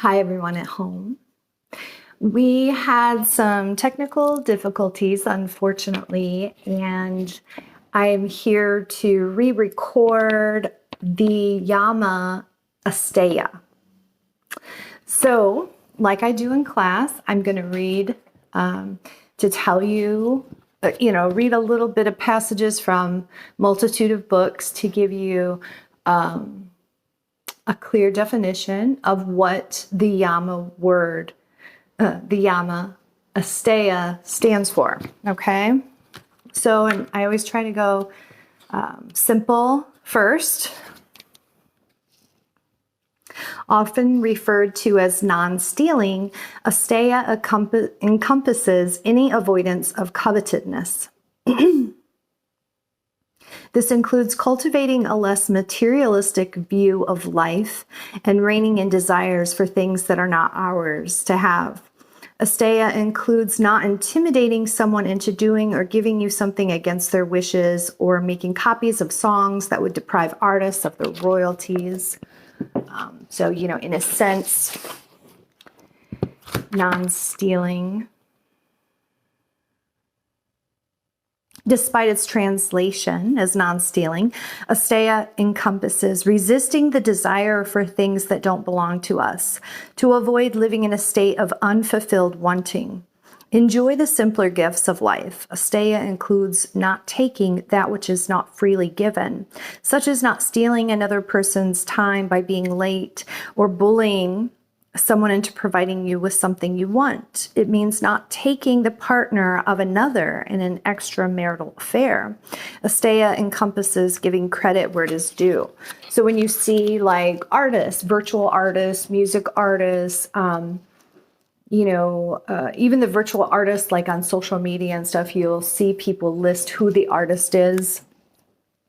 Hi, everyone at home. We had some technical difficulties, unfortunately, and I'm here to re-record the Yama Asteya. So, like I do in class, I'm going to read to tell you, read a little bit of passages from multitude of books to give you a clear definition of what the Yama word, the Yama Asteya stands for, okay? So, and I always try to go simple first. Often referred to as non-stealing, Asteya encompasses any avoidance of covetousness. This includes cultivating a less materialistic view of life and reining in desires for things that are not ours to have. Asteya includes not intimidating someone into doing or giving you something against their wishes or making copies of songs that would deprive artists of their royalties. So, in a sense, non-stealing. Despite its translation as non-stealing, Asteya encompasses resisting the desire for things that don't belong to us, to avoid living in a state of unfulfilled wanting. Enjoy the simpler gifts of life. Asteya includes not taking that which is not freely given, such as not stealing another person's time by being late or bullying someone into providing you with something you want. It means not taking the partner of another in an extramarital affair. Asteya encompasses giving credit where it is due. So when you see like artists, virtual artists, music artists, even the virtual artists like on social media and stuff, you'll see people list who the artist is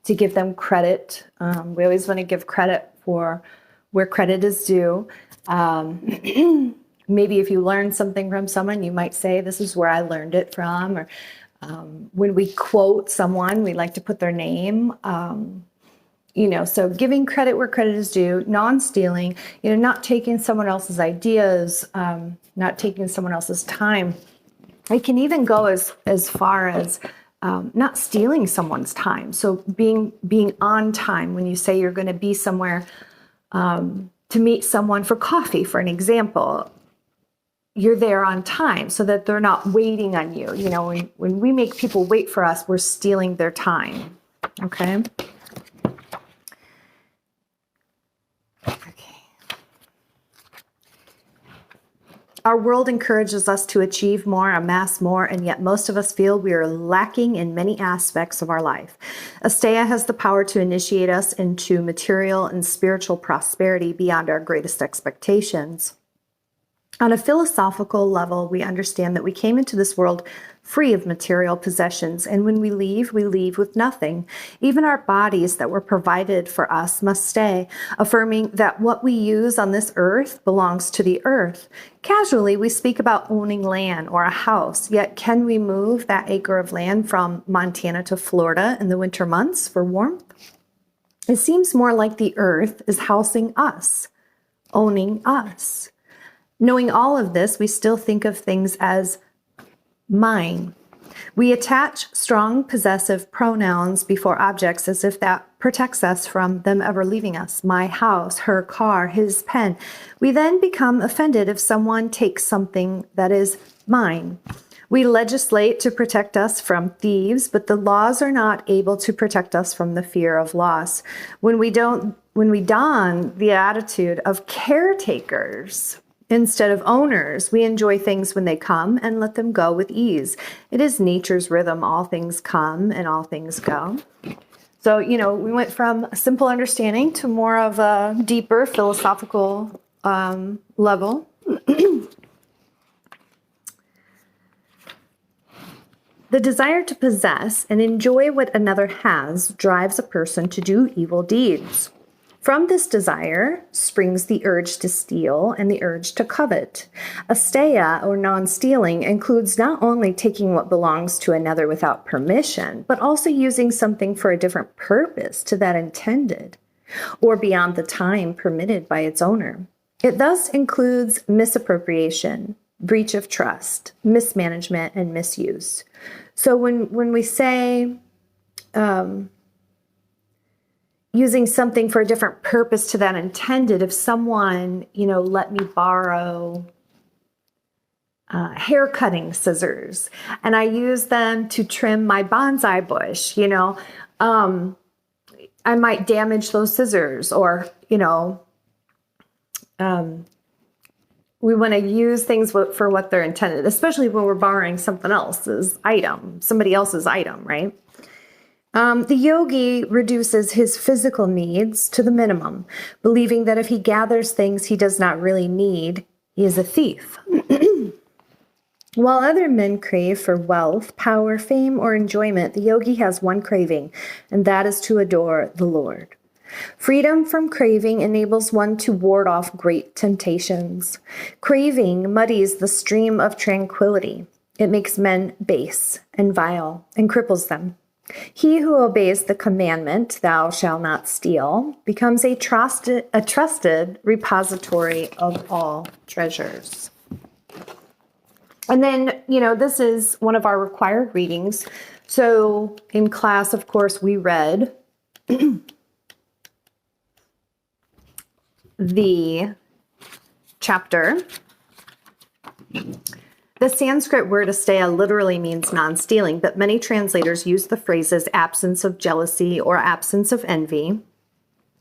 to give them credit. We always want to give credit for where credit is due. Maybe if you learn something from someone, you might say, this is where I learned it from. Or when we quote someone, we like to put their name. So giving credit where credit is due, non-stealing, not taking someone else's ideas, not taking someone else's time. It can even go as far as not stealing someone's time. So being on time when you say you're going to be somewhere to meet someone for coffee, for an example, you're there on time so that they're not waiting on you. When we make people wait for us, we're stealing their time. Okay. Our world encourages us to achieve more, amass more, and yet most of us feel we are lacking in many aspects of our life. Asteya has the power to initiate us into material and spiritual prosperity beyond our greatest expectations. On a philosophical level, we understand that we came into this world free of material possessions, and when we leave with nothing. Even our bodies that were provided for us must stay, affirming that what we use on this earth belongs to the earth. Casually, we speak about owning land or a house, yet can we move that acre of land from Montana to Florida in the winter months for warmth? It seems more like the earth is housing us, owning us. Knowing all of this, we still think of things as mine. We attach strong possessive pronouns before objects as if that protects us from them ever leaving us. My house, her car, his pen. We then become offended if someone takes something that is mine. We legislate to protect us from thieves, but the laws are not able to protect us from the fear of loss. When we don the attitude of caretakers instead of owners, we enjoy things when they come and let them go with ease. It is nature's rhythm. All things come and all things go. So, we went from a simple understanding to more of a deeper philosophical level. The desire to possess and enjoy what another has drives a person to do evil deeds. From this desire springs the urge to steal and the urge to covet. Asteya, or non-stealing, includes not only taking what belongs to another without permission, but also using something for a different purpose to that intended, or beyond the time permitted by its owner. It thus includes misappropriation, breach of trust, mismanagement, and misuse. So when we say using something for a different purpose to that intended, if someone, let me borrow hair cutting scissors and I use them to trim my bonsai bush, I might damage those scissors, or, we want to use things for what they're intended, especially when we're borrowing somebody else's item, right? The yogi reduces his physical needs to the minimum, believing that if he gathers things he does not really need, he is a thief. While other men crave for wealth, power, fame, or enjoyment, the yogi has one craving, and that is to adore the Lord. Freedom from craving enables one to ward off great temptations. Craving muddies the stream of tranquility. It makes men base and vile and cripples them. He who obeys the commandment, "Thou shalt not steal," becomes a trusted repository of all treasures. And then, this is one of our required readings. So in class, of course, we read the chapter. The Sanskrit word asteya literally means non-stealing, but many translators use the phrases absence of jealousy or absence of envy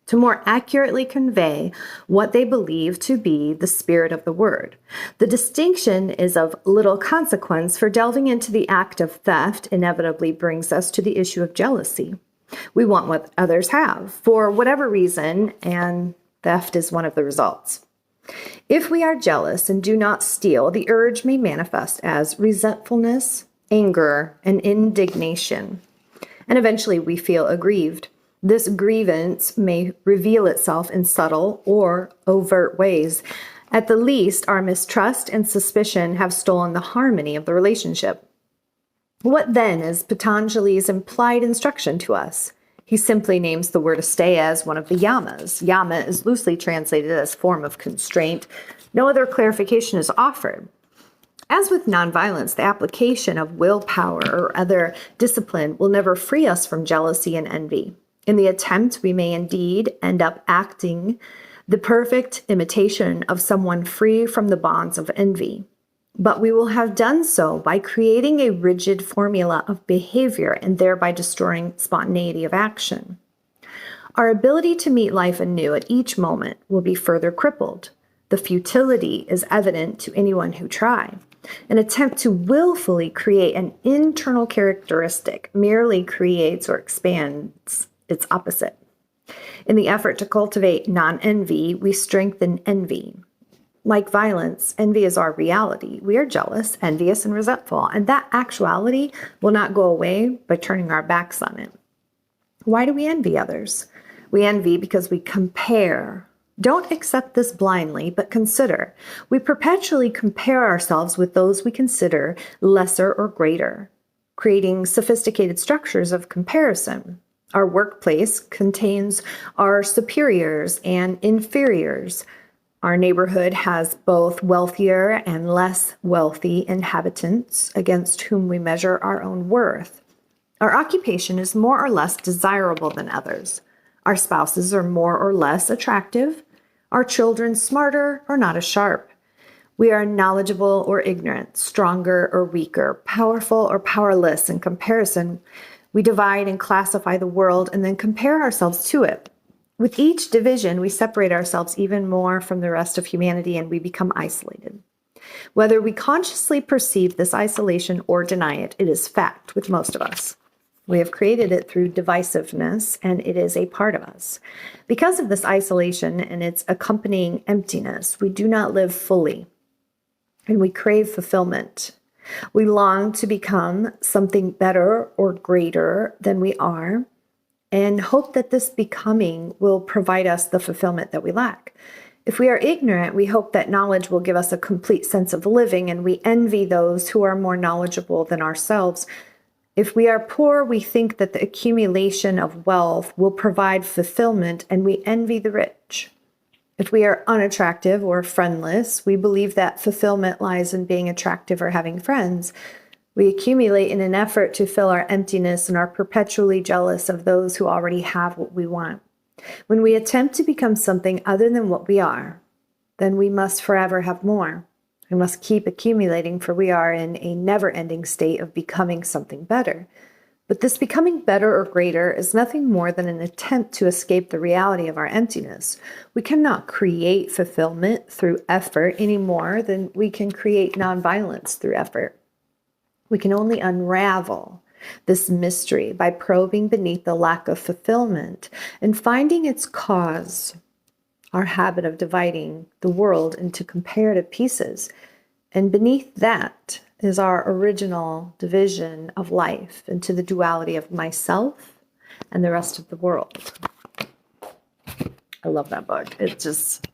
to more accurately convey what they believe to be the spirit of the word. The distinction is of little consequence, for delving into the act of theft inevitably brings us to the issue of jealousy. We want what others have, for whatever reason, and theft is one of the results. If we are jealous and do not steal, the urge may manifest as resentfulness, anger, and indignation, and eventually we feel aggrieved. This grievance may reveal itself in subtle or overt ways. At the least, our mistrust and suspicion have stolen the harmony of the relationship. What then is Patanjali's implied instruction to us? He simply names the word asteya as one of the yamas. Yama is loosely translated as form of constraint. No other clarification is offered. As with nonviolence, the application of willpower or other discipline will never free us from jealousy and envy. In the attempt, we may indeed end up acting the perfect imitation of someone free from the bonds of envy. But we will have done so by creating a rigid formula of behavior and thereby destroying spontaneity of action. Our ability to meet life anew at each moment will be further crippled. The futility is evident to anyone who try. An attempt to willfully create an internal characteristic merely creates or expands its opposite. In the effort to cultivate non-envy, we strengthen envy. Like violence, envy is our reality. We are jealous, envious, and resentful, and that actuality will not go away by turning our backs on it. Why do we envy others? We envy because we compare. Don't accept this blindly, but consider. We perpetually compare ourselves with those we consider lesser or greater, creating sophisticated structures of comparison. Our workplace contains our superiors and inferiors. Our neighborhood has both wealthier and less wealthy inhabitants against whom we measure our own worth. Our occupation is more or less desirable than others. Our spouses are more or less attractive. Our children smarter or not as sharp. We are knowledgeable or ignorant, stronger or weaker, powerful or powerless. In comparison, we divide and classify the world and then compare ourselves to it. With each division, we separate ourselves even more from the rest of humanity and we become isolated. Whether we consciously perceive this isolation or deny it, it is fact with most of us. We have created it through divisiveness, and it is a part of us. Because of this isolation and its accompanying emptiness, we do not live fully, and we crave fulfillment. We long to become something better or greater than we are, and hope that this becoming will provide us the fulfillment that we lack. If we are ignorant, we hope that knowledge will give us a complete sense of living, and we envy those who are more knowledgeable than ourselves. If we are poor, we think that the accumulation of wealth will provide fulfillment, and we envy the rich. If we are unattractive or friendless, we believe that fulfillment lies in being attractive or having friends. We accumulate in an effort to fill our emptiness and are perpetually jealous of those who already have what we want. When we attempt to become something other than what we are, then we must forever have more. We must keep accumulating, for we are in a never-ending state of becoming something better. But this becoming better or greater is nothing more than an attempt to escape the reality of our emptiness. We cannot create fulfillment through effort any more than we can create nonviolence through effort. We can only unravel this mystery by probing beneath the lack of fulfillment and finding its cause, our habit of dividing the world into comparative pieces. And beneath that is our original division of life into the duality of myself and the rest of the world. I love that book. It just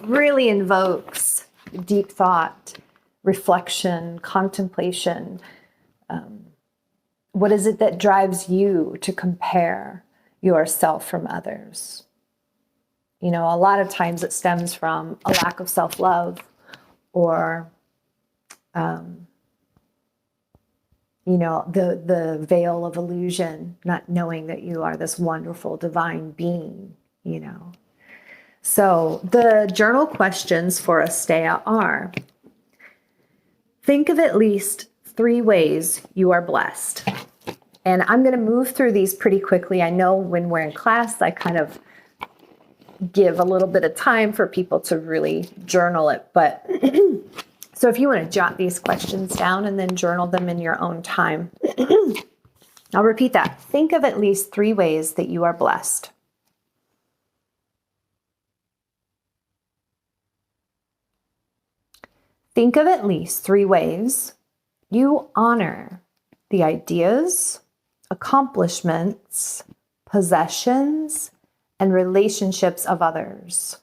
really invokes deep thought, reflection, contemplation. What is it that drives you to compare yourself from others? You know, a lot of times it stems from a lack of self-love or, you know, the veil of illusion, not knowing that you are this wonderful divine being, you know. So the journal questions for Asteya are: think of at least 3 ways you are blessed. And I'm going to move through these pretty quickly. I know when we're in class, I kind of give a little bit of time for people to really journal it. But so if you want to jot these questions down and then journal them in your own time, I'll repeat that. Think of at least 3 ways that you are blessed. Think of at least 3 ways you honor the ideas, accomplishments, possessions, and relationships of others.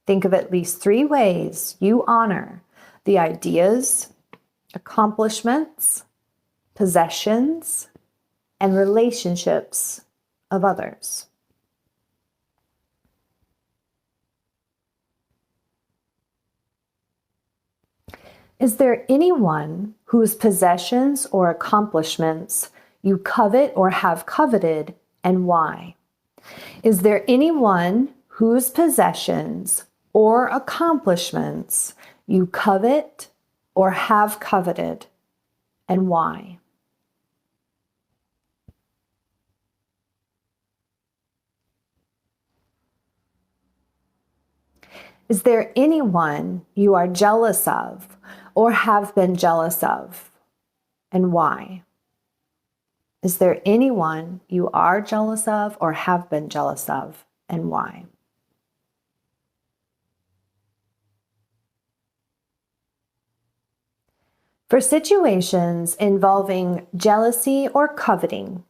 Think of at least 3 ways you honor the ideas, accomplishments, possessions, and relationships of others. Is there anyone whose possessions or accomplishments you covet or have coveted, and why? Is there anyone whose possessions or accomplishments you covet or have coveted, and why? Is there anyone you are jealous of or have been jealous of, and why? Is there anyone you are jealous of or have been jealous of, and why? For situations involving jealousy or coveting,